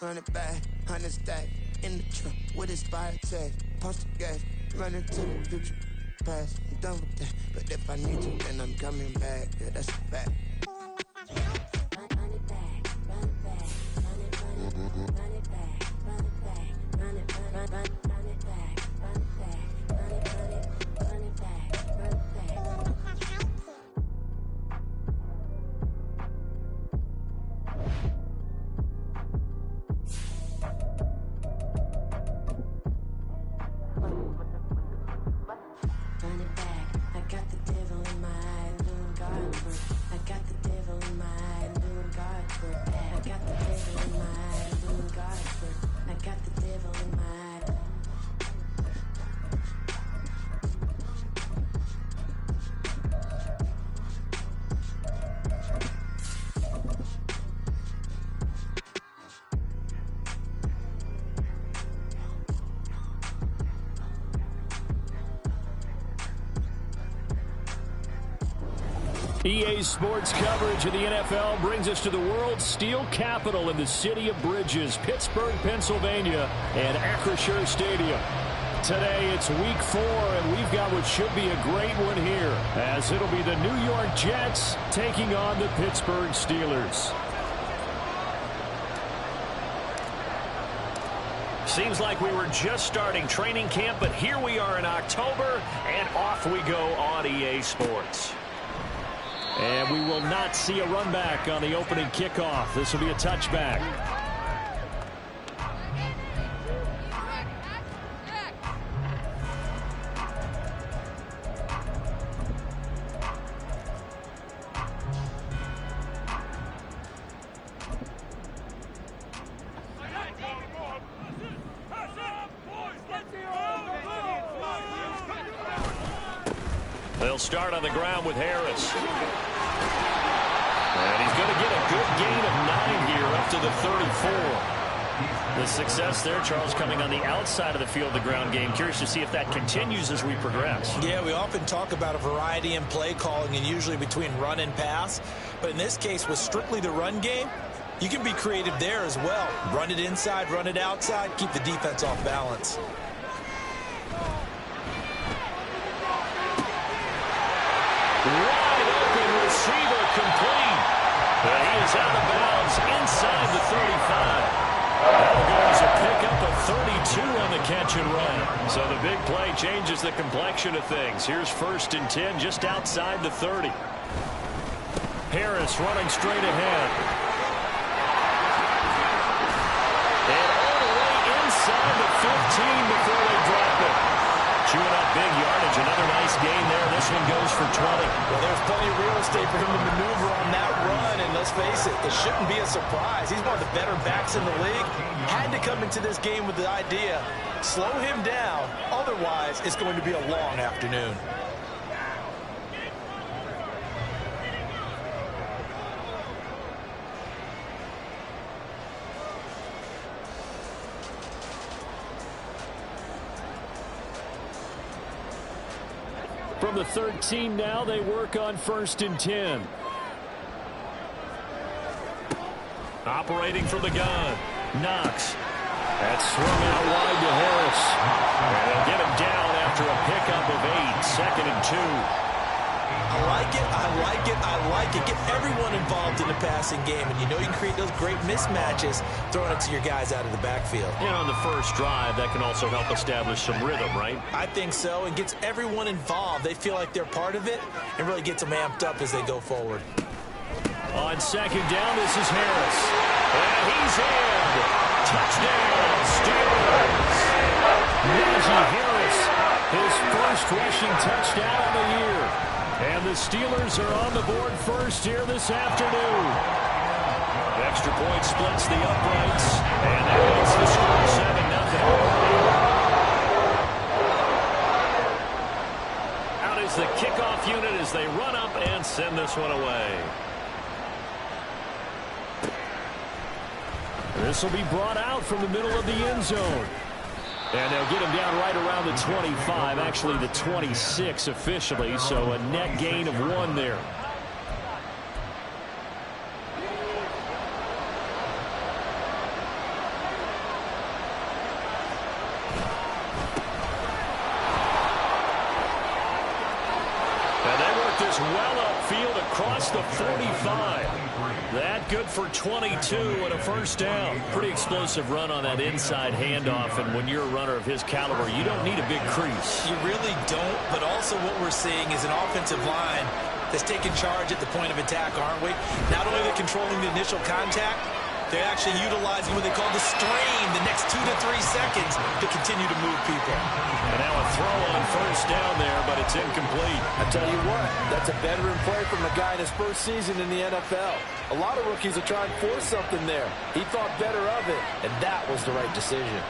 run it back, 100 stack in the truck with his fire tag. Punch the gas, run into the future past. I'm done with that, but if I need to, then I'm coming back. Yeah, that's a fact. EA Sports coverage of the NFL brings us to the world's steel capital in the city of Bridges, Pittsburgh, Pennsylvania, and Acrisure Stadium. Today it's week 4, and we've got what should be a great one here, as it'll be the New York Jets taking on the Pittsburgh Steelers. Seems like we were just starting training camp, but here we are in October, and off we go on EA Sports. And we will not see a run back on the opening kickoff. This will be a touchback. They'll start on the ground with Harris. And he's going to get a good gain of 9 here up to the 34. The success there, Charles, coming on the outside of the field, the ground game. Curious to see if that continues as we progress. Yeah, we often talk about a variety in play calling and usually between run and pass. But in this case, with strictly the run game, you can be creative there as well. Run it inside, run it outside, keep the defense off balance. Wide open receiver complete. But he is out of bounds inside the 35. That goes a pickup of 32 on the catch and run. So the big play changes the complexion of things. Here's 1st and 10 just outside the 30. Harris running straight ahead. And all the way inside the 15 before they drop it. Chewing up big yardage. Another nice gain there. This one goes for 20. Well, there's plenty of real estate for him to maneuver on that run. And let's face it, it shouldn't be a surprise. He's one of the better backs in the league. Had to come into this game with the idea, slow him down. Otherwise, it's going to be a long afternoon. From the 13 now, they work on 1st and 10. Operating from the gun. Knox. That's swung out wide to Harris. And they'll get him down after a pickup of 8. 2nd and 2. I like it, I like it, I like it. Get everyone involved in the passing game. And you know you can create those great mismatches throwing it to your guys out of the backfield. And on the first drive, that can also help establish some rhythm, right? I think so. And gets everyone involved. They feel like they're part of it and really gets them amped up as they go forward. On 2nd down, this is Harris. And he's in. Touchdown, Steelers. Najee Harris, his first rushing touchdown of the year. And the Steelers are on the board first here this afternoon. Extra point splits the uprights. And that makes the score 7-0. Out is the kickoff unit as they run up and send this one away. This will be brought out from the middle of the end zone. And they'll get him down right around the 25, actually the 26 officially, so a net gain of 1 there. this well upfield across the 45. That good for 22 and a first down. Pretty explosive run on that inside handoff, and when you're a runner of his caliber, you don't need a big crease. You really don't, but also what we're seeing is an offensive line that's taking charge at the point of attack, aren't we? Not only are they controlling the initial contact, they're actually utilizing what they call the strain the next 2 to 3 seconds to continue to move people. And now a throw on first down there, but it's incomplete. I tell you what, that's a veteran play from a guy in his first season in the NFL. A lot of rookies are trying to force something there. He thought better of it, and that was the right decision.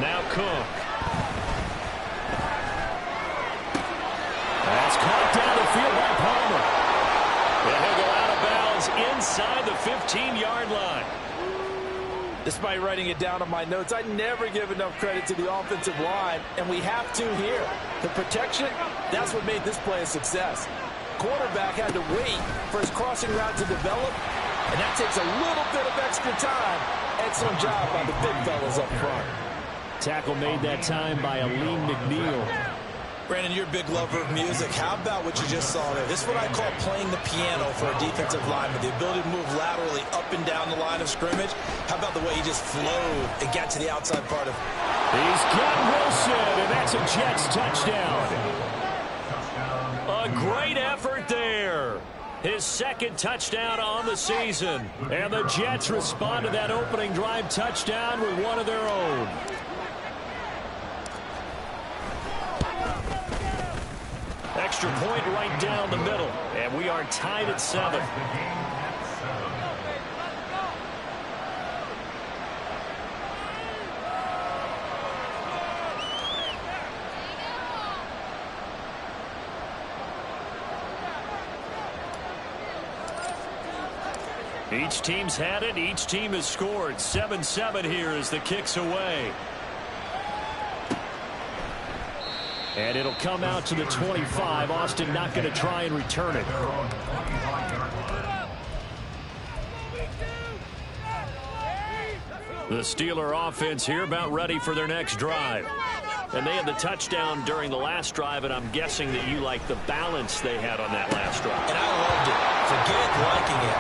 Now Cook. That's caught down the field by Palmer. And he'll go out of bounds inside the 15-yard line. Despite writing it down on my notes, I never give enough credit to the offensive line, and we have to here. The protection, that's what made this play a success. Quarterback had to wait for his crossing route to develop, and that takes a little bit of extra time. Excellent job by the big fellas up front. Tackle made that time by Aleem McNeil. Brandon, you're a big lover of music. How about what you just saw there? This is what I call playing the piano for a defensive lineman. The ability to move laterally up and down the line of scrimmage. How about the way he just flowed and got to the outside part of... He's got Wilson, and that's a Jets touchdown. A great effort there. His second touchdown on the season. And the Jets respond to that opening drive touchdown with one of their own. Extra point right down the middle. And we are tied at 7. Each team's had it. Each team has scored. 7-7 here as the kick's away. And it'll come out to the 25. Austin not going to try and return it. The Steeler offense here about ready for their next drive. And they had the touchdown during the last drive, and I'm guessing that you like the balance they had on that last drive. And I loved it. Forget liking it.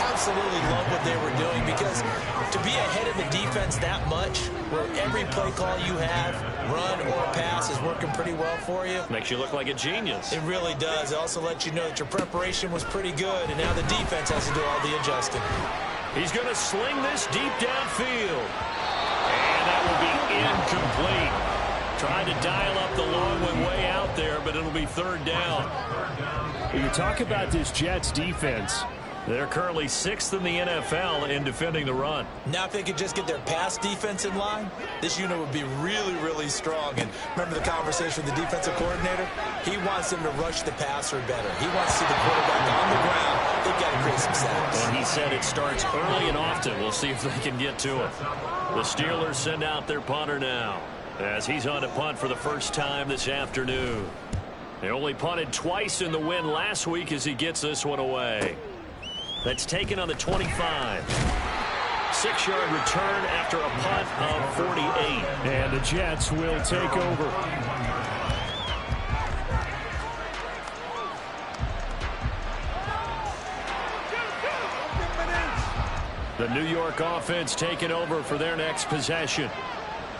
Absolutely love what they were doing, because to be ahead of the defense that much, where every play call you have, run or pass, is working pretty well for you. Makes you look like a genius. It really does. It also lets you know that your preparation was pretty good, and now the defense has to do all the adjusting. He's going to sling this deep downfield. And that will be incomplete. Tried to dial up the long one way out there, but it'll be third down. When you talk about this Jets defense, they're currently 6th in the NFL in defending the run. Now if they could just get their pass defense in line, this unit would be really, really strong. And remember the conversation with the defensive coordinator? He wants them to rush the passer better. He wants to see the quarterback on the ground. They've got to create some sacks. And he said it starts early and often. We'll see if they can get to it. The Steelers send out their punter now, as he's on to punt for the first time this afternoon. They only punted twice in the win last week as he gets this one away. That's taken on the 25. 6-yard return after a punt of 48. And the Jets will take over. The New York offense taking over for their next possession.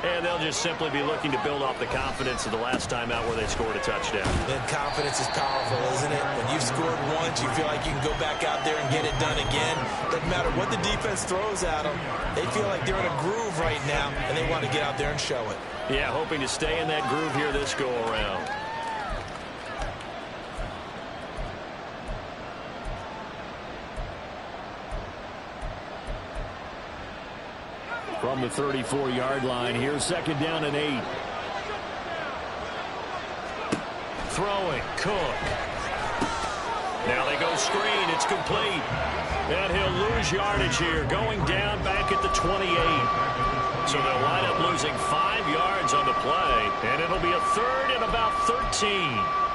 And they'll just simply be looking to build off the confidence of the last time out where they scored a touchdown. And confidence is powerful, isn't it? When you've scored once, you feel like you can go back out there and get it done again. Doesn't matter what the defense throws at them. They feel like they're in a groove right now, and they want to get out there and show it. Yeah, hoping to stay in that groove here this go-around. From the 34-yard line, here's 2nd down and 8. Throwing, Cook. Now they go screen, it's complete. And he'll lose yardage here, going down back at the 28. So they'll wind up losing 5 yards on the play, and it'll be a third and about 13.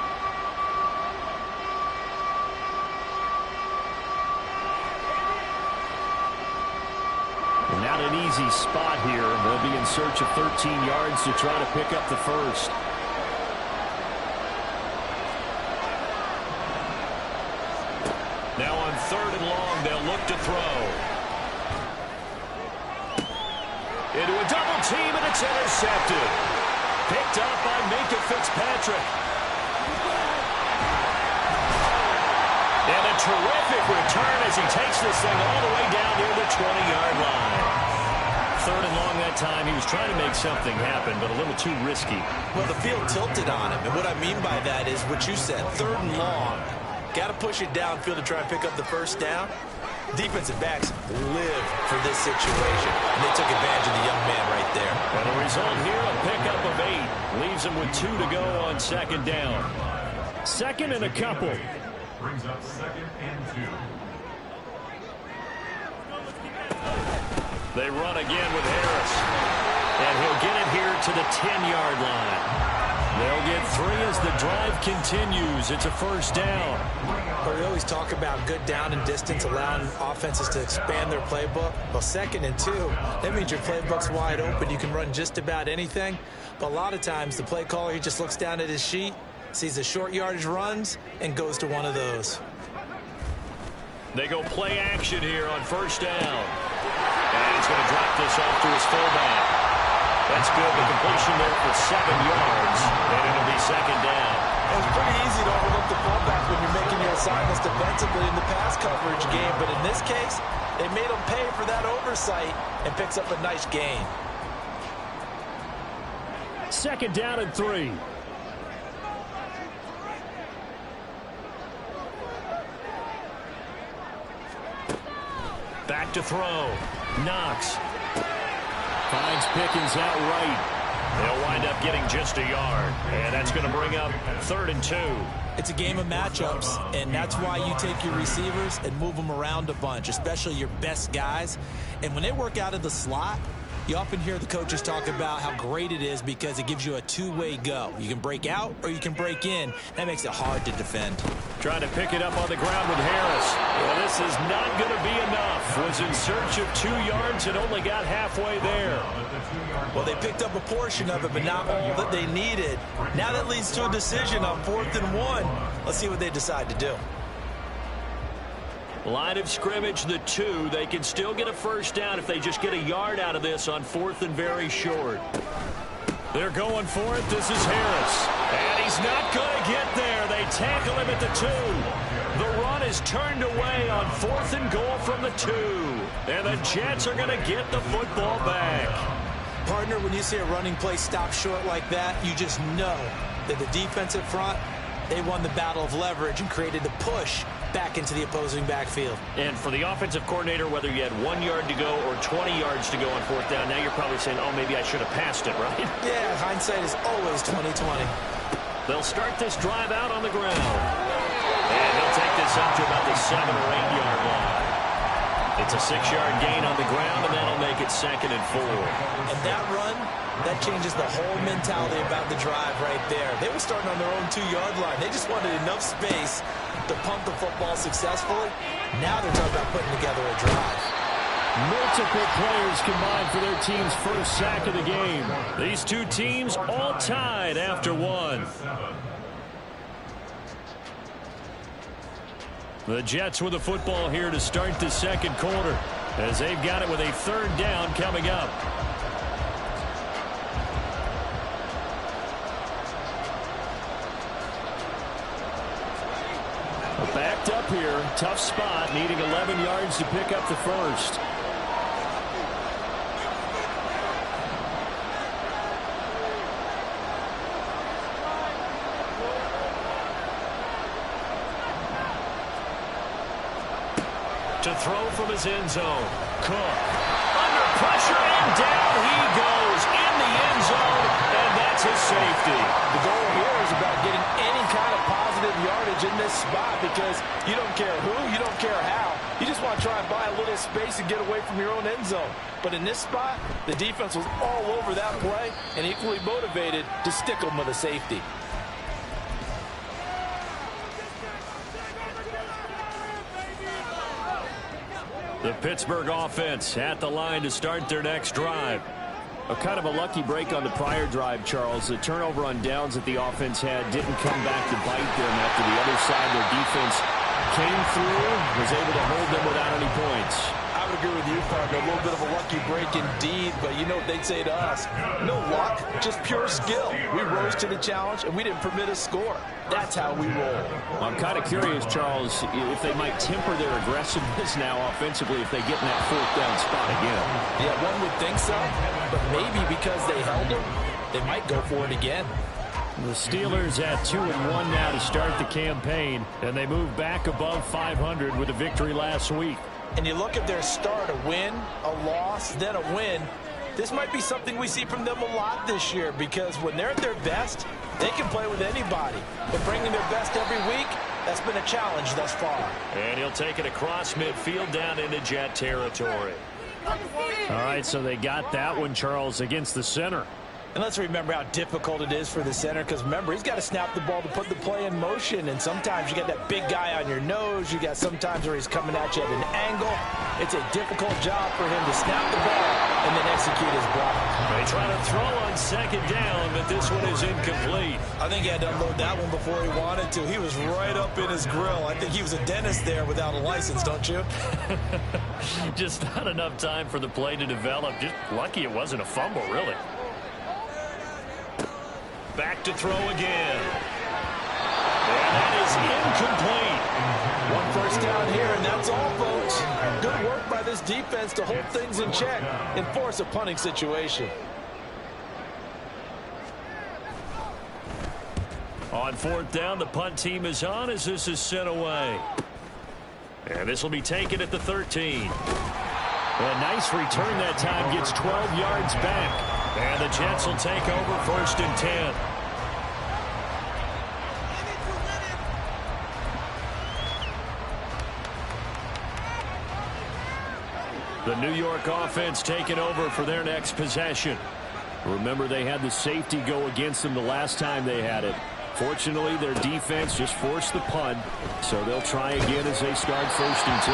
Not an easy spot here. They'll be in search of 13 yards to try to pick up the first. 3rd and long. They'll look to throw. Into a double team, and it's intercepted. Picked up by Minkah Fitzpatrick. And a terrific return as he takes this thing all the way down near the 20-yard line. 3rd and long that time. He was trying to make something happen, but a little too risky. Well, the field tilted on him, and what I mean by that is what you said, 3rd and long. Got to push it downfield to try and pick up the first down. Defensive backs live for this situation, and they took advantage of the young man right there. And the result here, a pickup of 8. Leaves him with 2 to go on 2nd down. 2nd and a couple. Brings up 2nd and 2. They run again with Harris. And he'll get it here to the 10-yard line. They'll get 3 as the drive continues. It's a 1st down. Well, we always talk about good down and distance, allowing offenses to expand their playbook. Well, 2nd and 2, that means your playbook's wide open. You can run just about anything. But a lot of times, the play caller, he just looks down at his sheet, sees the short yardage runs, and goes to one of those. They go play action here on 1st down. And he's going to drop this off to his fullback. That's good. The completion there for 7 yards. And it'll be 2nd down. It's pretty easy to overlook the fullback when you're making your assignments defensively in the pass coverage game. But in this case, they made him pay for that oversight and picks up a nice gain. 2nd down and 3. Back to throw. Knox. Finds Pickens out right. They'll wind up getting just a yard. And that's going to bring up 3rd and 2. It's a game of matchups, and that's why you take your receivers and move them around a bunch, especially your best guys. And when they work out of the slot, you often hear the coaches talk about how great it is because it gives you a two-way go. You can break out or you can break in. That makes it hard to defend. Trying to pick it up on the ground with Harris. Well, this is not going to be enough. Was in search of 2 yards and only got halfway there. Well, they picked up a portion of it, but not all that they needed. Now that leads to a decision on 4th and 1. Let's see what they decide to do. Line of scrimmage, the 2. They can still get a 1st down if they just get a yard out of this on 4th and very short. They're going for it. This is Harris. And he's not going to get there. They tackle him at the 2. The run is turned away on 4th and goal from the 2. And the Jets are going to get the football back. Partner, when you see a running play stop short like that, you just know that the defensive front, they won the battle of leverage and created the push back into the opposing backfield. And for the offensive coordinator, whether you had 1 yard to go or 20 yards to go on 4th down, now you're probably saying, oh, maybe I should have passed it, right? Yeah, hindsight is always 20/20. They'll start this drive out on the ground. And they'll take this up to about the 7 or 8 yard line. It's a 6-yard gain on the ground, and that'll make it 2nd and 4. And that run, that changes the whole mentality about the drive right there. They were starting on their own 2-yard line. They just wanted enough space to pump the football successfully. Now they're talking about putting together a drive. Multiple players combined for their team's first sack of the game. These two teams all tied after 1. The Jets with the football here to start the 2nd quarter, as they've got it with a 3rd down coming up. Backed up here, tough spot, needing 11 yards to pick up the 1st. To throw from his end zone. Cook. Under pressure, and down he goes in the end zone, and that's his safety. The goal here is about getting any kind of positive yardage in this spot because you don't care who, you don't care how. You just want to try and buy a little space and get away from your own end zone. But in this spot, the defense was all over that play and equally motivated to stick them with a safety. The Pittsburgh offense at the line to start their next drive. A kind of a lucky break on the prior drive, Charles. The turnover on downs that the offense had didn't come back to bite them after the other side of their defense came through, was able to hold them without any points. I would agree with you, partner. A little bit of a lucky break indeed, but you know what they'd say to us? No luck, just pure skill. We rose to the challenge, and we didn't permit a score. That's how we roll. I'm kind of curious, Charles, if they might temper their aggressiveness now offensively if they get in that fourth down spot again. Yeah, one would think so, but maybe because they held them, they might go for it again. The Steelers at 2-1 now to start the campaign, and they move back above 500 with a victory last week. And you look at their start, a win, a loss, then a win. This might be something we see from them a lot this year because when they're at their best, they can play with anybody. But bringing their best every week, that's been a challenge thus far. And he'll take it across midfield down into Jet territory. All right, so they got that one, Charles, against the center. And let's remember how difficult it is for the center because, remember, he's got to snap the ball to put the play in motion. And sometimes you got that big guy on your nose. You got sometimes where he's coming at you at an angle. It's a difficult job for him to snap the ball and then execute his block. They try to throw on second down, but this one is incomplete. I think he had to unload that one before he wanted to. He was right up in his grill. I think he was a dentist there without a license, don't you? Just not enough time for the play to develop. Just lucky it wasn't a fumble, really. Back to throw again. And that is incomplete. One first down here, and that's all, folks. Good work by this defense to hold things in check and force a punting situation. On fourth down, the punt team is on as this is sent away. And this will be taken at the 13. A nice return that time, gets 12 yards back. And the Jets will take over first and 10. The New York offense taking over for their next possession. Remember, they had the safety go against them the last time they had it. Fortunately, their defense just forced the punt, so they'll try again as they start first and 10.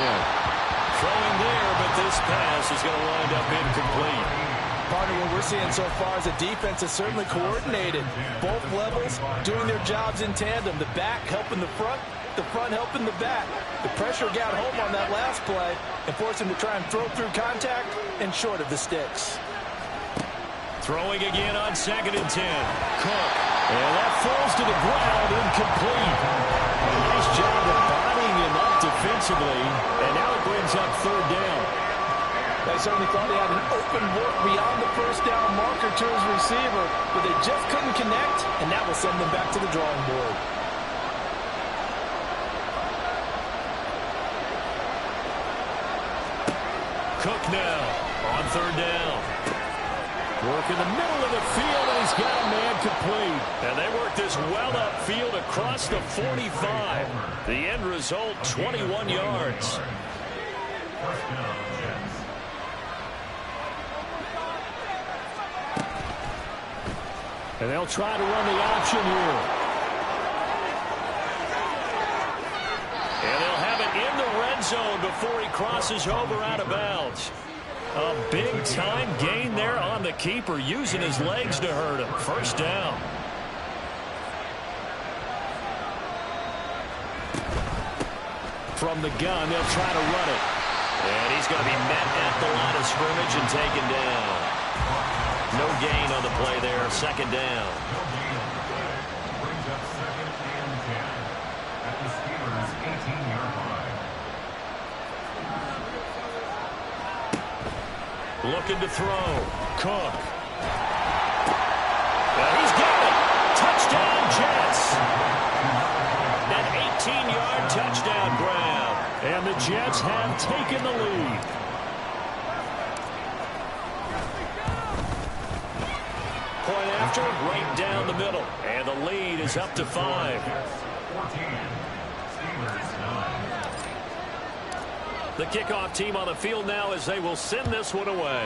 Throwing there, but this pass is going to wind up incomplete. Partner, what we're seeing so far is the defense is certainly coordinated. Both levels doing their jobs in tandem. The back helping the front helping the back. The pressure got home on that last play and forced him to try and throw through contact and short of the sticks. Throwing again on second and 10. Cook. And that falls to the ground, incomplete. A nice job of bodying him up defensively. And now it brings up third down. They certainly thought he had an open look beyond the first down marker to his receiver, but they just couldn't connect, and that will send them back to the drawing board. Cook now on third down. Work in the middle of the field, and he's got a man complete. And they work this well upfield across the 45. The end result, 21 yards. And they'll try to run the option here. And they'll have it in the red zone before he crosses over out of bounds. A big-time gain there on the keeper, using his legs to hurt him. First down. From the gun, they'll try to run it. And he's going to be met at the line of scrimmage and taken down. No gain on the play there. Second down. Brings up second and 10 at the Steelers' 18-yard line. Looking to throw. Cook. And he's got it. Touchdown, Jets. An 18-yard touchdown grab. And the Jets have taken the lead. Point after, right down the middle. And the lead is up to 5. 14. Steelers 9. The kickoff team on the field now as they will send this one away.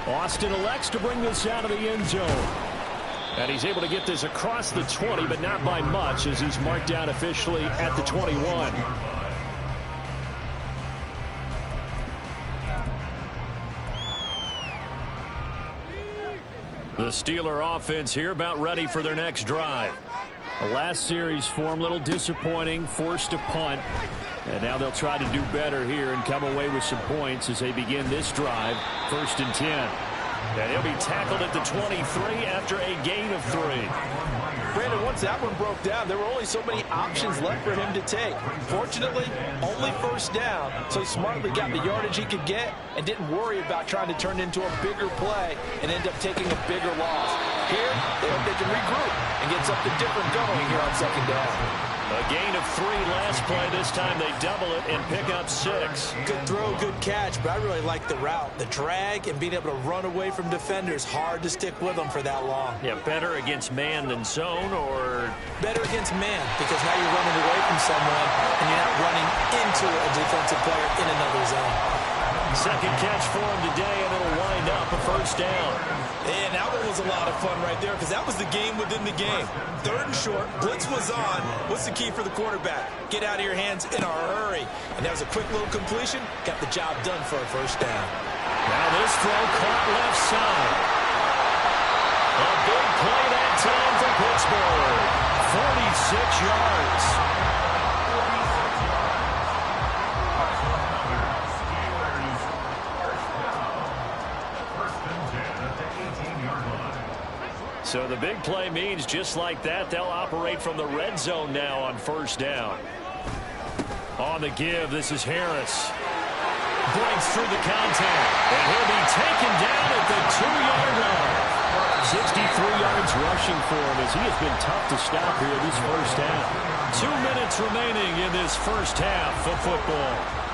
Austin elects to bring this out of the end zone. And he's able to get this across the 20, but not by much, as he's marked down officially at the 21. The Steeler offense here about ready for their next drive. The last series for him, a little disappointing, forced a punt. And now they'll try to do better here and come away with some points as they begin this drive. 1st and 10. And he'll be tackled at the 23 after a gain of 3. Brandon, once that one broke down, there were only so many options left for him to take. Fortunately, only 1st down, so he smartly got the yardage he could get and didn't worry about trying to turn it into a bigger play and end up taking a bigger loss. Here, they hope they can regroup and get something different going here on 2nd down. A gain of 3 last play. This time they double it and pick up 6. Good throw, good catch, but I really like the route. The drag and being able to run away from defenders, hard to stick with them for that long. Yeah, better against man than zone, or? Better against man, because now you're running away from someone and you're not running into a defensive player in another zone. Second catch for him today, and it'll wind up a 1st down. And that one was a lot of fun right there because that was the game within the game. 3rd and short, blitz was on. What's the key for the quarterback? Get out of your hands in a hurry. And that was a quick little completion. Got the job done for a 1st down. Now this throw caught left side. A big play that time for Pittsburgh. 46 yards. So the big play means just like that, they'll operate from the red zone now on 1st down. On the give, this is Harris. Breaks through the contact, and he'll be taken down at the 2-yard line. 63 yards rushing for him as he has been tough to stop here this 1st half. 2 minutes remaining in this 1st half of football.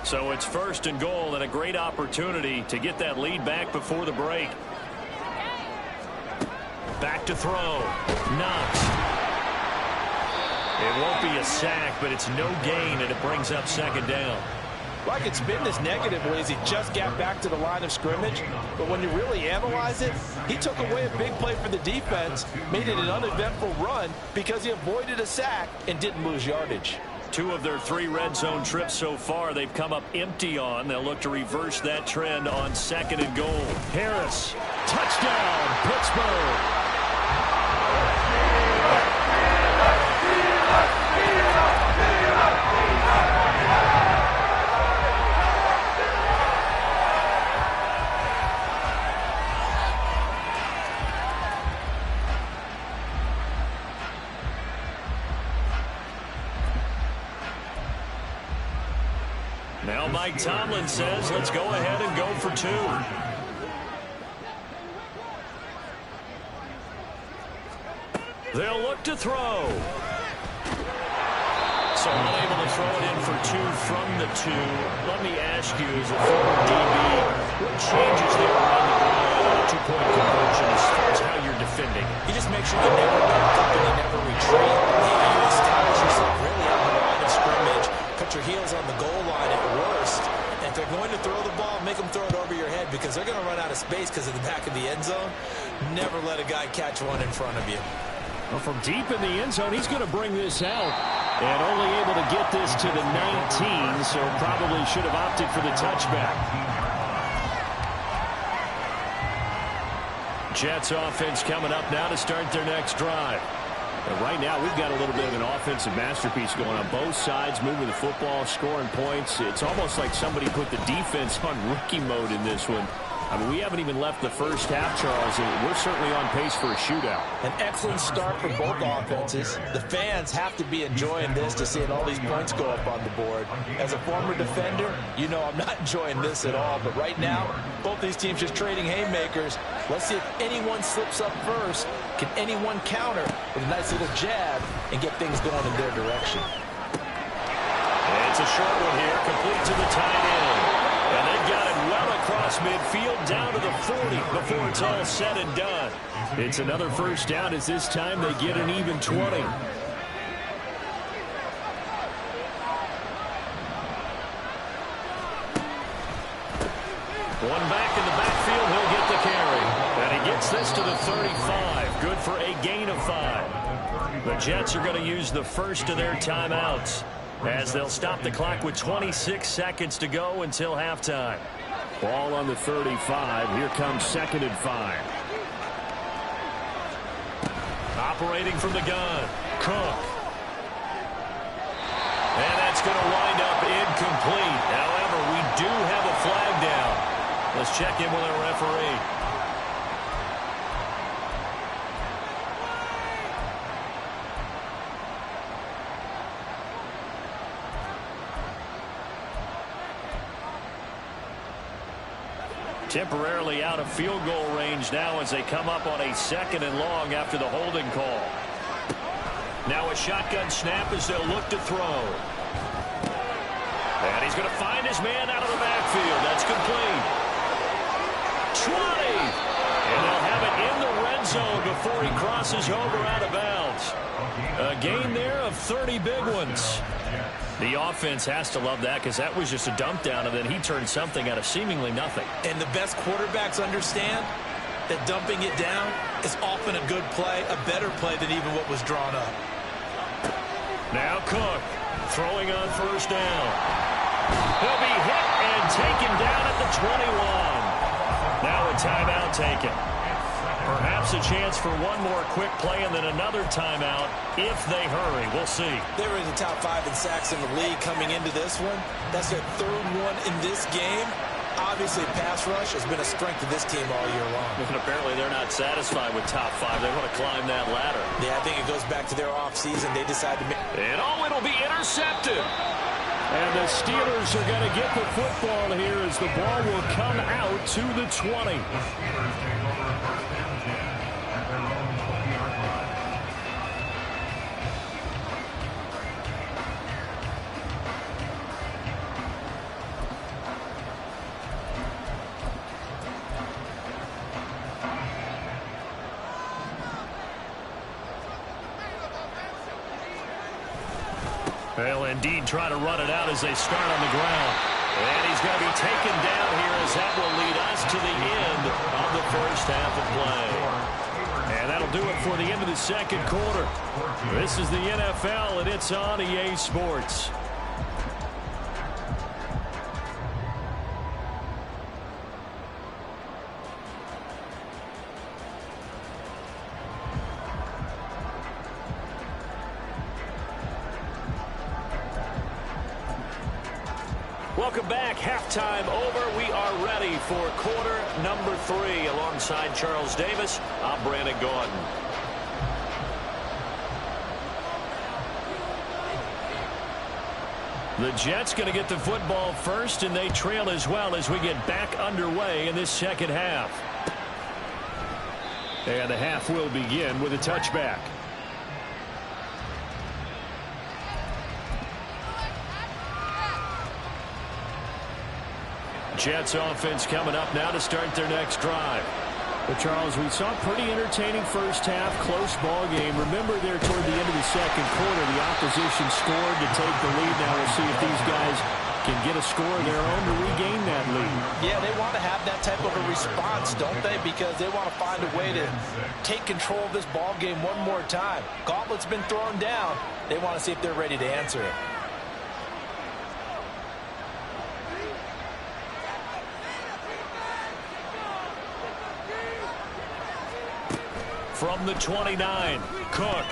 So it's 1st and goal and a great opportunity to get that lead back before the break. Back to throw. Knox. It won't be a sack, but it's no gain, and it brings up 2nd down. Well, I could spin this negatively as he just got back to the line of scrimmage. But when you really analyze it, he took away a big play for the defense, made it an uneventful run because he avoided a sack and didn't lose yardage. 2 of their 3 red zone trips so far they've come up empty on. They'll look to reverse that trend on 2nd and goal. Harris, touchdown, Pittsburgh. Now Mike Tomlin says, let's go ahead and go for 2. They'll look to throw. So unable to throw it in for 2 from the 2. Let me ask you, as a former DB, what changes there around the goal on a 2-point conversion as far as how you're defending? You just make sure you never back up and you never retreat. You establish yourself really out on the line of scrimmage. Put your heels on the goal line at worst. And if they're going to throw the ball, make them throw it over your head because they're going to run out of space because of the back of the end zone. Never let a guy catch one in front of you. Well, from deep in the end zone, he's going to bring this out. And only able to get this to the 19, so probably should have opted for the touchback. Jets offense coming up now to start their next drive. And right now, we've got a little bit of an offensive masterpiece going on both sides, moving the football, scoring points. It's almost like somebody put the defense on rookie mode in this one. I mean, we haven't even left the 1st half, Charles, and we're certainly on pace for a shootout. An excellent start for both offenses. The fans have to be enjoying this to seeing all these points go up on the board. As a former defender, you know I'm not enjoying this at all. But right now, both these teams just trading haymakers. Let's see if anyone slips up first. Can anyone counter with a nice little jab and get things going in their direction? And it's a short one here, complete to the tight end. And they've got it well across midfield down to the 40 before it's all said and done. It's another 1st down as this time they get an even 20. One back in the backfield, he'll get the carry. And he gets this to the 35. good for a gain of 5. The Jets are going to use the first of their timeouts as they'll stop the clock with 26 seconds to go until halftime. Ball on the 35. Here comes 2nd and 5. Operating from the gun, Cook. And that's going to wind up incomplete. However, we do have a flag down. Let's check in with our referee. Temporarily out of field goal range now as they come up on a 2nd and long after the holding call. Now a shotgun snap as they'll look to throw. And he's going to find his man out of the backfield. That's complete. 20. And they'll have it in the red zone before he crosses over out of bounds. A gain there of 30 big ones. The offense has to love that because that was just a dump down, and then he turned something out of seemingly nothing. And the best quarterbacks understand that dumping it down is often a good play, a better play than even what was drawn up. Now Cook throwing on 1st down. He'll be hit and taken down at the 21. Now a timeout taken. Perhaps a chance for one more quick play and then another timeout if they hurry. We'll see. They were in the top 5 in sacks in the league coming into this one. That's their 3rd one in this game. Obviously, pass rush has been a strength of this team all year long. And apparently they're not satisfied with top 5. They want to climb that ladder. Yeah, I think it goes back to their offseason. They decided to make... And it'll be intercepted. And the Steelers are going to get the football here as the ball will come out to the 20. They'll indeed try to run it out as they start on the ground. And he's going to be taken down here as that will lead us to the end of the first half of play. And that'll do it for the end of the 2nd quarter. This is the NFL, and it's on EA Sports. Welcome back. Halftime over. We are ready for quarter number 3. Alongside Charles Davis, I'm Brandon Gaudin. The Jets going to get the football first, and they trail as well as we get back underway in this 2nd half. And the half will begin with a touchback. Jets offense coming up now to start their next drive. But Charles, we saw a pretty entertaining first half, close ball game. Remember there toward the end of the 2nd quarter, the opposition scored to take the lead. Now we'll see if these guys can get a score of their own to regain that lead. Yeah, they want to have that type of a response, don't they? Because they want to find a way to take control of this ball game one more time. Gauntlet's been thrown down. They want to see if they're ready to answer it. From the 29, Cook.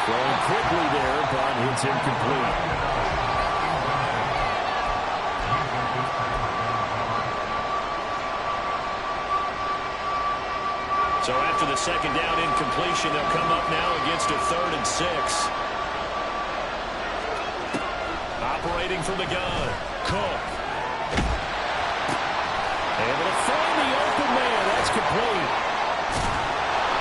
Throwing quickly there, but it's incomplete. So after the 2nd down incompletion, they'll come up now against a 3rd and 6. Operating from the gun, Cook. Able to find the open man. That's complete.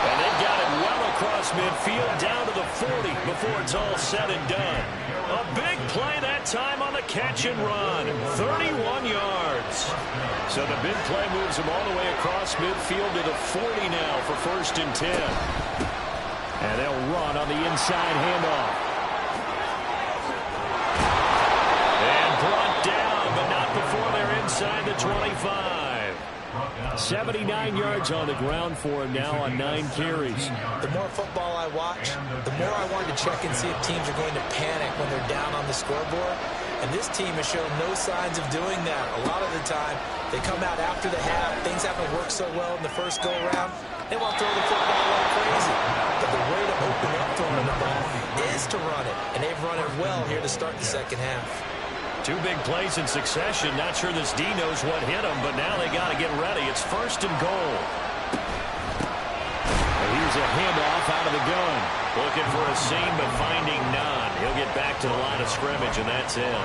And they've got it well across midfield down to the 40 before it's all said and done. A big play that time on the catch and run. 31 yards. So the big play moves them all the way across midfield to the 40 now for 1st and 10. And they'll run on the inside handoff. And brought down, but not before they're inside the 25. 79 yards on the ground for him now on 9 carries. The more football I watch, the more I want to check and see if teams are going to panic when they're down on the scoreboard. And this team has shown no signs of doing that. A lot of the time, they come out after the half. Things haven't worked so well in the first go-around. They want to throw the football like crazy. But the way to open up throwing the ball is to run it. And they've run it well here to start the second half. 2 big plays in succession. Not sure this D knows what hit him, but now they got to get ready. It's 1st and goal. And here's a handoff out of the gun. Looking for a seam, but finding none. He'll get back to the line of scrimmage, and that's it.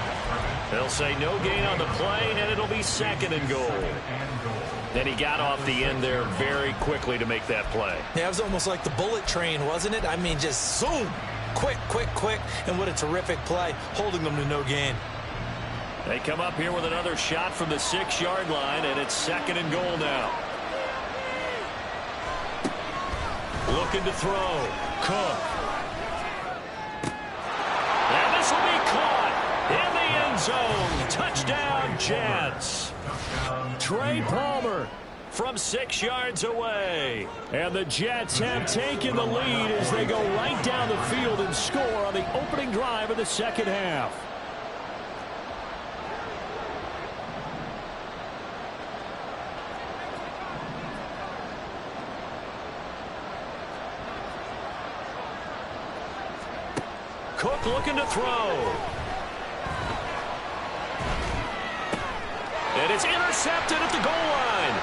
They'll say no gain on the play, and it'll be 2nd and goal. Then he got off the end there very quickly to make that play. Yeah, it was almost like the bullet train, wasn't it? I mean, just zoom. Quick, quick, quick. And what a terrific play, holding them to no gain. They come up here with another shot from the 6-yard line, and it's 2nd and goal now. Looking to throw. Cook. And this will be caught in the end zone. Touchdown, Jets. Trey Palmer from 6 yards away. And the Jets have taken the lead as they go right down the field and score on the opening drive of the second half. Cook looking to throw. And it's intercepted at the goal line.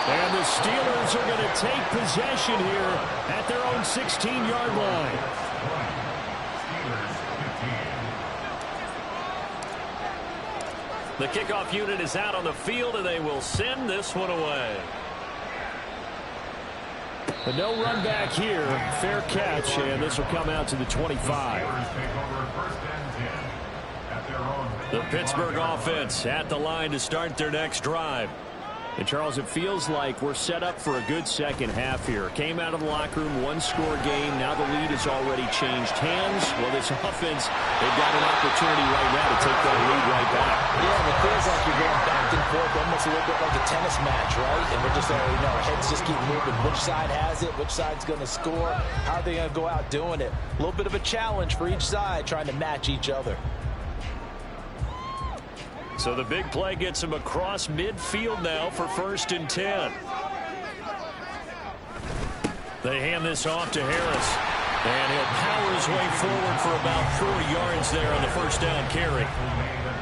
And the Steelers are going to take possession here at their own 16-yard line. The kickoff unit is out on the field, and they will send this one away. But no run back here. Fair catch, and this will come out to the 25. The Pittsburgh offense at the line to start their next drive. And, Charles, it feels like we're set up for a good second half here. Came out of the locker room, 1-score game. Now the lead has already changed hands. Well, this offense, they've got an opportunity right now to take that lead right back. Yeah, and it feels like you're going back and forth, almost a little bit like a tennis match, right? And we're just already know, heads just keep moving. Which side has it? Which side's going to score? How are they going to go out doing it? A little bit of a challenge for each side, trying to match each other. So the big play gets him across midfield now for 1st and 10. They hand this off to Harris. And he'll power his way forward for about 4 yards there on the 1st down carry.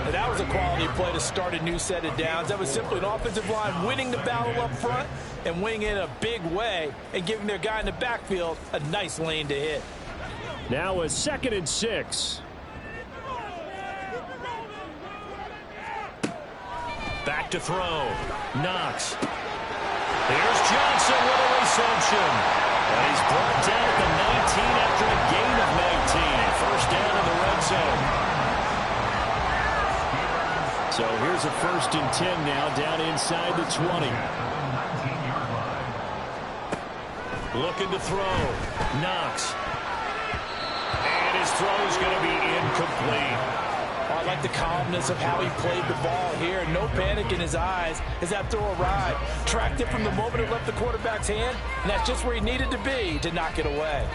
And that was a quality play to start a new set of downs. That was simply an offensive line winning the battle up front and winning in a big way and giving their guy in the backfield a nice lane to hit. Now a 2nd and 6. Back to throw. Knox. Here's Johnson with a reception. And he's brought down at the 19 after a gain of 19. 1st down in the red zone. So here's a 1st and 10 now down inside the 20. Looking to throw. Knox. And his throw is going to be incomplete. I like the calmness of how he played the ball here. No panic in his eyes as that throw arrived. Tracked it from the moment it left the quarterback's hand, and that's just where he needed to be to knock it away.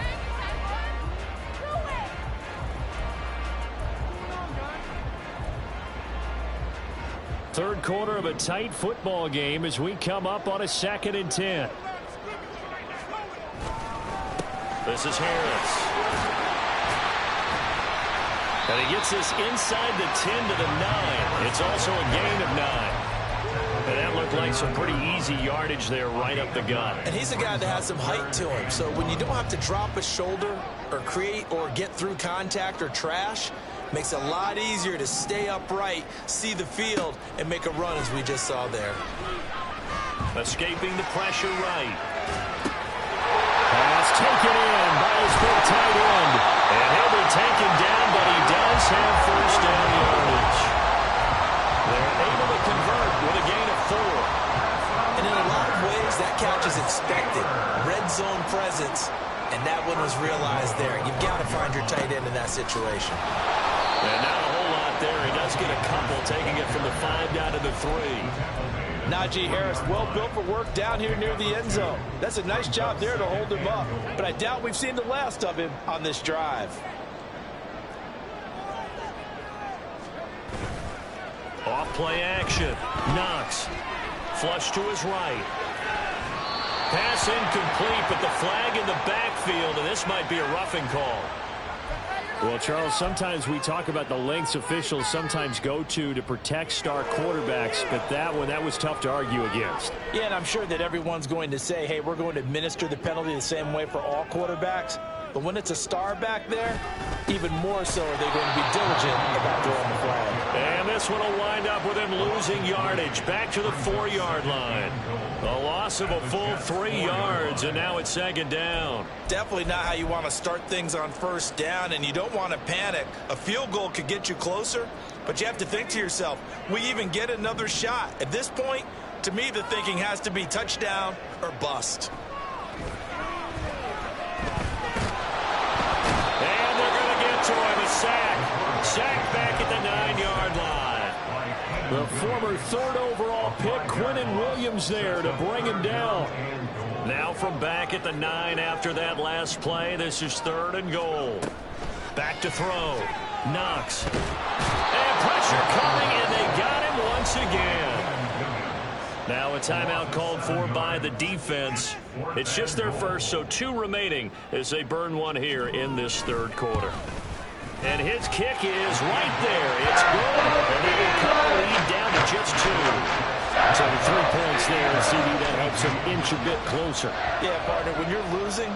Third quarter of a tight football game as we come up on a 2nd and 10. This is Harris. And he gets this inside the 10 to the 9. It's also a gain of 9. And that looked like some pretty easy yardage there right up the gut. And he's a guy that has some height to him. So when you don't have to drop a shoulder or create or get through contact or trash, makes it a lot easier to stay upright, see the field, and make a run as we just saw there. Escaping the pressure right. Pass taken in by his big tight end. And he'll be taken down, but he does have 1st down yardage. They're able to convert with a gain of 4. And in a lot of ways, that catch is expected. Red zone presence, and that one was realized there. You've got to find your tight end in that situation. And not a whole lot there. He does get a couple, taking it from the 5 down to the 3. Najee Harris, well built for work down here near the end zone. That's a nice job there to hold him up. But I doubt we've seen the last of him on this drive. Off play action. Knox. Flush to his right. Pass incomplete, but the flag in the backfield, and this might be a roughing call. Well, Charles, sometimes we talk about the lengths officials sometimes go to protect star quarterbacks, but that was tough to argue against. Yeah, and I'm sure that everyone's going to say, hey, we're going to administer the penalty the same way for all quarterbacks. But when it's a star back there, even more so are they going to be diligent about throwing the flag. And this one will wind up with him losing yardage back to the 4-yard line. A loss of a full 3 yards, and now it's 2nd down. Definitely not how you want to start things on 1st down, and you don't want to panic. A field goal could get you closer, but you have to think to yourself, we even get another shot. At this point, to me, the thinking has to be touchdown or bust. And they're going to get to him, a sack. Sack back at the 9-yard line. The former 3rd overall pick, Quinnen Williams, there to bring him down. Now from back at the 9 after that last play, this is 3rd and goal. Back to throw. Knox. And pressure coming, and they got him once again. Now a timeout called for by the defense. It's just their first, so 2 remaining as they burn one here in this 3rd quarter. And his kick is right there. It's good. And they will cut the lead down to just 2. So the 3 points there, CD, that helps them inch a bit closer. Yeah, partner, when you're losing,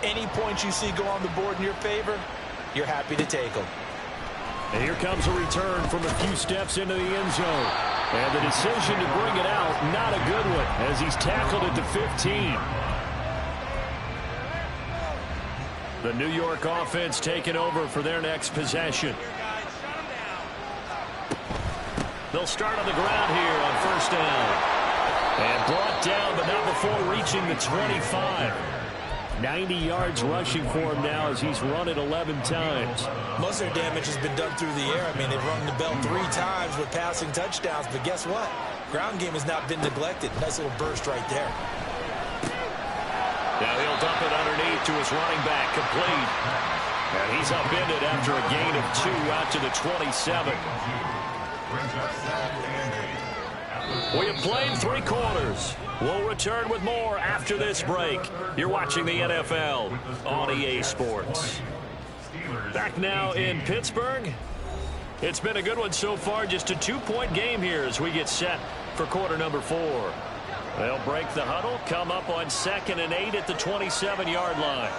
any points you see go on the board in your favor, you're happy to take them. And here comes a return from a few steps into the end zone. And the decision to bring it out, not a good one, as he's tackled at the 15. The New York offense taking over for their next possession. They'll start on the ground here on 1st down. And brought down, but not before reaching the 25. 90 yards rushing for him now as he's run it 11 times. Most of their damage has been done through the air. I mean, they've rung the bell 3 times with passing touchdowns, but guess what? Ground game has not been neglected. Nice little burst right there. Now he'll dump it underneath to his running back, complete. And he's upended after a gain of 2 out to the 27. We have played 3 quarters. We'll return with more after this break. You're watching the NFL on EA Sports. Back now in Pittsburgh. It's been a good one so far. Just a 2-point game here as we get set for quarter number 4. They'll break the huddle, come up on 2nd and 8 at the 27-yard line.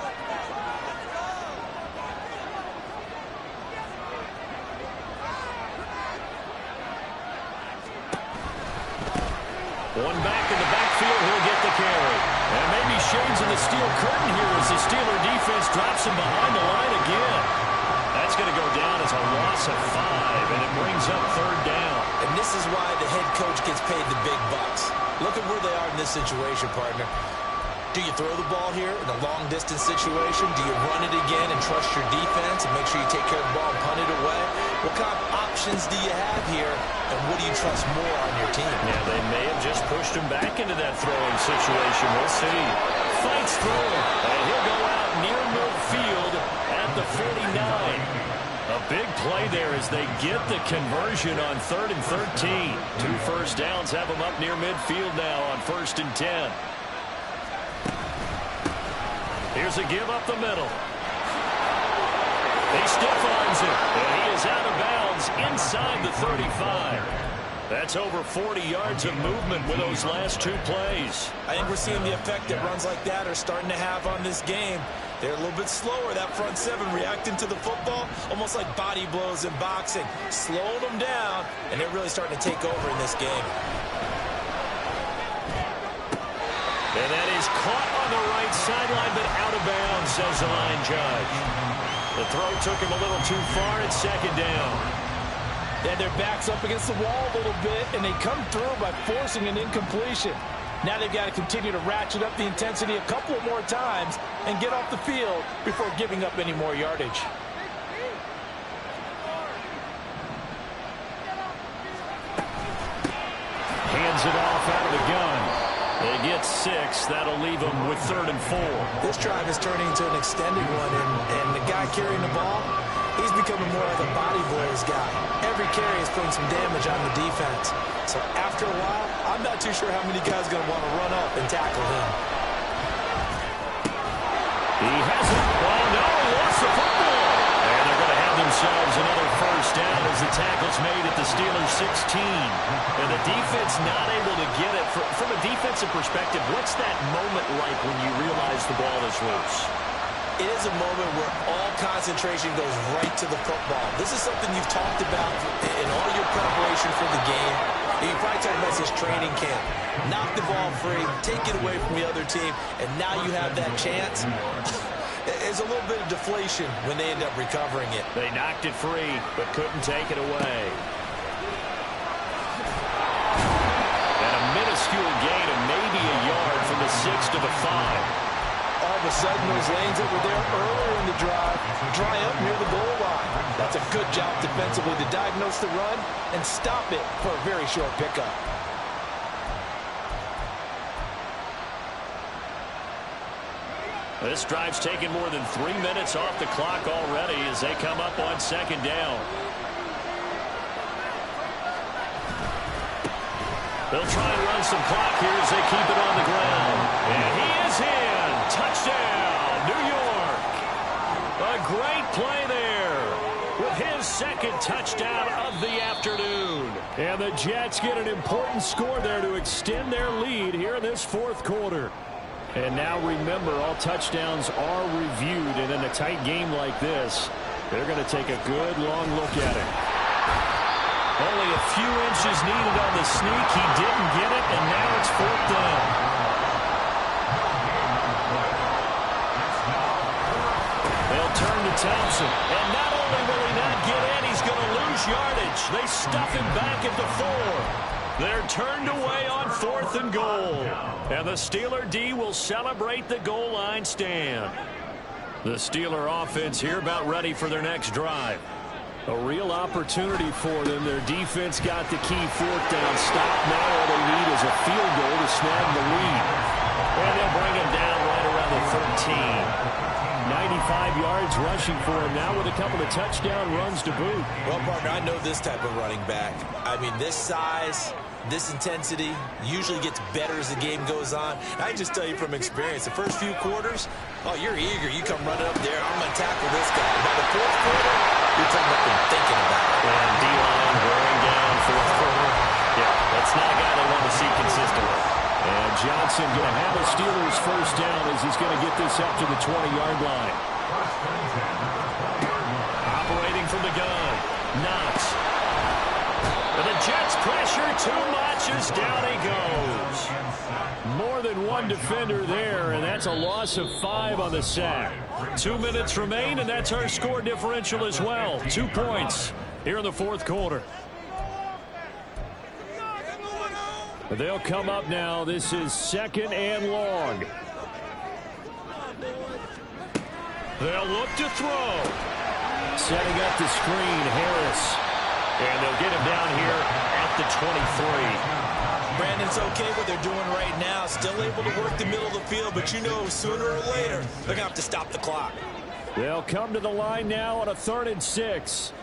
One back in the backfield, he'll get the carry. And maybe shades in the steel curtain here as the Steeler defense drops him behind the line again. That's going to go down as a loss of 5, and it brings up 3rd down. And this is why the head coach gets paid the big bucks. Look at where they are in this situation, partner. Do you throw the ball here in a long-distance situation? Do you run it again and trust your defense and make sure you take care of the ball and punt it away? What kind of options do you have here, and what do you trust more on your team? Yeah, they may have just pushed him back into that throwing situation. We'll see. Fights through it, and he'll go out near midfield at the 49. A big play there as they get the conversion on 3rd and 13. 2 first downs have them up near midfield now on 1st and 10. Here's a give up the middle. He stiff-arms it, and he is out of bounds inside the 35. That's over 40 yards of movement with those last 2 plays. I think we're seeing the effect that runs like that are starting to have on this game. They're a little bit slower, that front 7 reacting to the football, almost like body blows in boxing. Slowing them down, and they're really starting to take over in this game. And that is caught on the right sideline, but out of bounds, says the line judge. The throw took him a little too far. It's 2nd down. And their back's up against the wall a little bit, and they come through by forcing an incompletion. Now they've got to continue to ratchet up the intensity a couple more times and get off the field before giving up any more yardage. hands it off out of the gun. They get 6. That'll leave them with 3rd and 4. This drive is turning into an extended one, and the guy carrying the ball, he's becoming more like a body boys guy. Every carry is putting some damage on the defense. So after a while, I'm not too sure how many guys are going to want to run up and tackle him. He has it. Oh, no, lost the football. And they're going to have themselves another first down as the tackle's made at the Steelers' 16. And the defense not able to get it. From a defensive perspective, what's that moment like when you realize the ball is loose? It is a moment where all concentration goes right to the football. This is something you've talked about in all your preparation for the game. You probably talked about this training camp. Knock the ball free, take it away from the other team, and now you have that chance. There's a little bit of deflation when they end up recovering it. They knocked it free, but couldn't take it away. And a minuscule gain of maybe a yard from the 6 to the 5. All of a sudden, those lanes that were there earlier in the drive dry up near the goal line. That's a good job defensively to diagnose the run and stop it for a very short pickup. This drive's taken more than 3 minutes off the clock already as they come up on 2nd down. They'll try and run some clock here as they keep it on the ground. And he is in. Touchdown, New York. A great play there with his 2nd touchdown of the afternoon. And the Jets get an important score there to extend their lead here in this 4th quarter. And now remember, all touchdowns are reviewed. And in a tight game like this, they're going to take a good long look at it. Only a few inches needed on the sneak. He didn't get it, and now it's 4th down. They'll turn to Thompson, and not only will he not get in, he's going to lose yardage. They stuff him back at the 4. They're turned away on 4th and goal. And the Steeler D will celebrate the goal line stand. The Steeler offense here about ready for their next drive. A real opportunity for them. Their defense got the key 4th down stop. Now all they need is a field goal to snag the lead. And they'll bring him down right around the 13. 95 yards rushing for him now with a couple of touchdown runs to boot. Well, partner, I know this type of running back. I mean, this size, this intensity usually gets better as the game goes on. I can just tell you from experience, the first few quarters, oh, you're eager. You come running up there. I'm going to tackle this guy. By the 4th quarter, you're coming up and thinking about it. And D-line wearing down 4th quarter. Yeah, that's not a guy they want to see consistently. And Johnson going to have a Steelers first down as he's going to get this up to the 20-yard line. Operating from the gun. Knox. And the Jets pressure too much as down he goes. More than one defender there, and that's a loss of 5 on the sack. 2 minutes remain, and that's our score differential as well. 2 points here in the 4th quarter. They'll come up now. This is 2nd and long. They'll look to throw. Setting up the screen, Harris. And they'll get him down here at the 23. Brandon's okay what they're doing right now. Still able to work the middle of the field, but you know sooner or later they're going to have to stop the clock. They'll come to the line now on a 3rd and 6.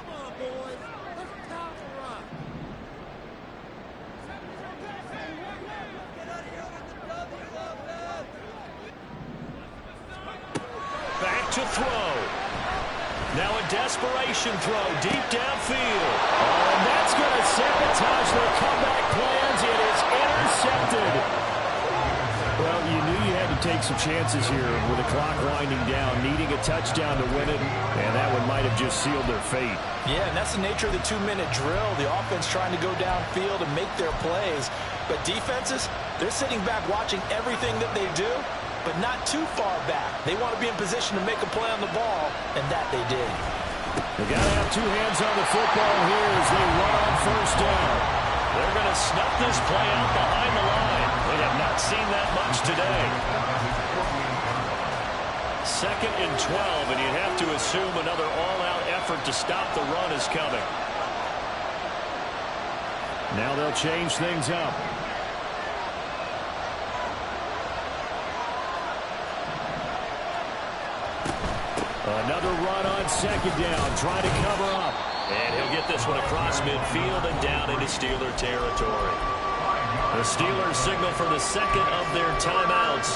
Back to throw. Now a desperation throw deep downfield. Oh, and that's going to sabotage their comeback plans. It is intercepted. Well, you knew you had to take some chances here with the clock winding down, needing a touchdown to win it, and that one might have just sealed their fate. Yeah, and that's the nature of the 2-minute drill. The offense trying to go downfield and make their plays. But defenses, they're sitting back watching everything that they do, but not too far back. They want to be in position to make a play on the ball, and that they did. They got to have 2 hands on the football here as they run on first down. They're going to snuff this play out behind the line. They have not seen that much today. 2nd and 12, and you'd have to assume another all-out effort to stop the run is coming. Now they'll change things up. Another run on second down, trying to cover up. And he'll get this one across midfield and down into Steeler territory. The Steelers signal for the second of their timeouts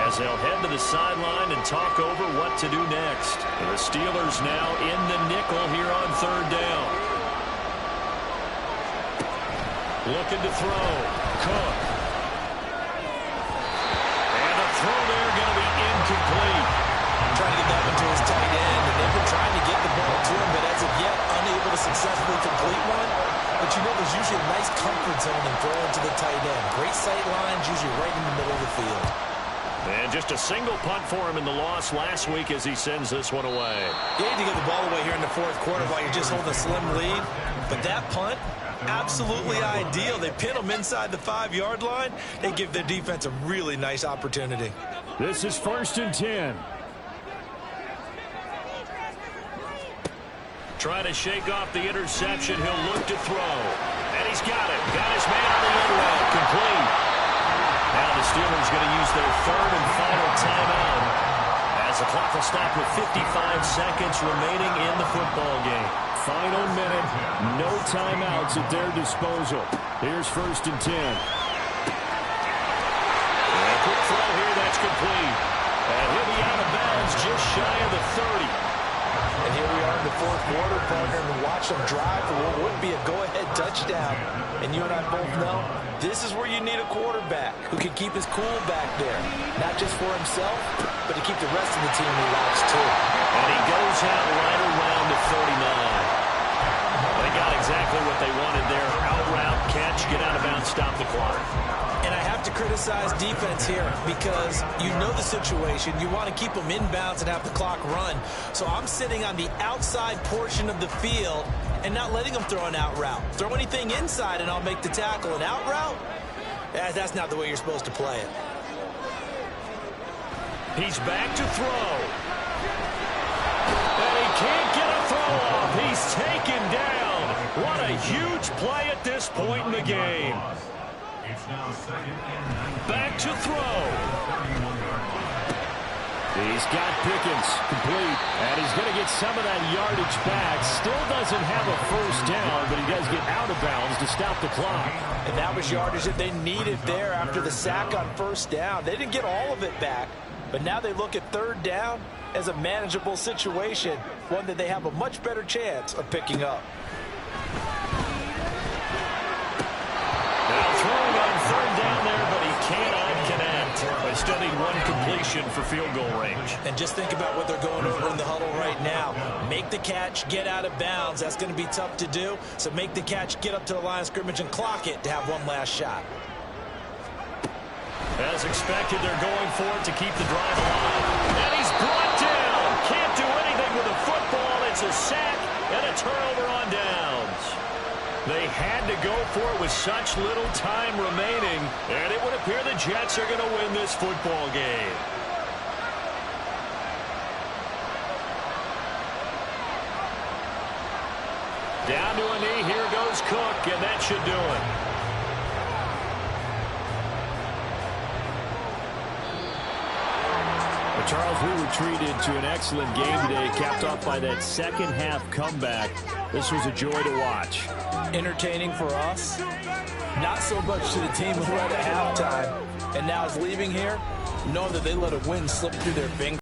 as they'll head to the sideline and talk over what to do next. The Steelers now in the nickel here on third down. Looking to throw. Cook. And a throw there going to be incomplete. Trying to get that one to his tight end, and they've been trying to get the ball to him, but as of yet, unable to successfully complete one. But you know, there's usually a nice comfort zone in throwing to the tight end. Great sight lines, usually right in the middle of the field. And just a single punt for him in the loss last week as he sends this one away. You hate to give the ball away here in the fourth quarter while you're just holding a slim lead, but that punt, absolutely ideal. They pin them inside the 5-yard line. They give their defense a really nice opportunity. This is 1st and 10. Trying to shake off the interception. He'll look to throw. And he's got it. Got his man on the end route. Complete. Now the Steelers going to use their third and final timeout as the clock will stop with 55 seconds remaining in the football game. Final minute. No timeouts at their disposal. Here's 1st and 10. And a quick throw here. That's complete. And he'll be out of bounds just shy of the 30. And here we are in the fourth quarter, partner, and watch them drive for what would be a go-ahead touchdown. And you and I both know this is where you need a quarterback who can keep his cool back there. Not just for himself, but to keep the rest of the team relaxed, too. And he goes out right around the 39. They got exactly what they wanted there. Out route, catch, get out of bounds, stop the clock. And I have to criticize defense here because you know the situation. You want to keep them inbounds and have the clock run. So I'm sitting on the outside portion of the field and not letting them throw an out route. Throw anything inside and I'll make the tackle. An out route? That's not the way you're supposed to play it. He's back to throw. And he can't get a throw off. He's taken down. What a huge play at this point in the game. Back to throw. He's got Pickens complete, and he's going to get some of that yardage back. Still doesn't have a first down, but he does get out of bounds to stop the clock. And that was yardage that they needed there after the sack on first down. They didn't get all of it back, but now they look at third down as a manageable situation, one that they have a much better chance of picking up. Now throwing on third down there, but he cannot connect. They still need one completion for field goal range. And just think about what they're going over in the huddle right now. Make the catch, get out of bounds. That's going to be tough to do. So make the catch, get up to the line of scrimmage, and clock it to have one last shot. As expected, they're going for it to keep the drive alive. And he's brought down. Can't do anything with the football. It's a sack and a turnover on downs. They had to go for it with such little time remaining, and it would appear the Jets are going to win this football game. Down to a knee, here goes Cook, and that should do it. But Charles, we were treated to an excellent game today, capped off by that second half comeback. This was a joy to watch. Entertaining for us, not so much to the team who led at halftime and now is leaving here, knowing that they let a win slip through their fingers.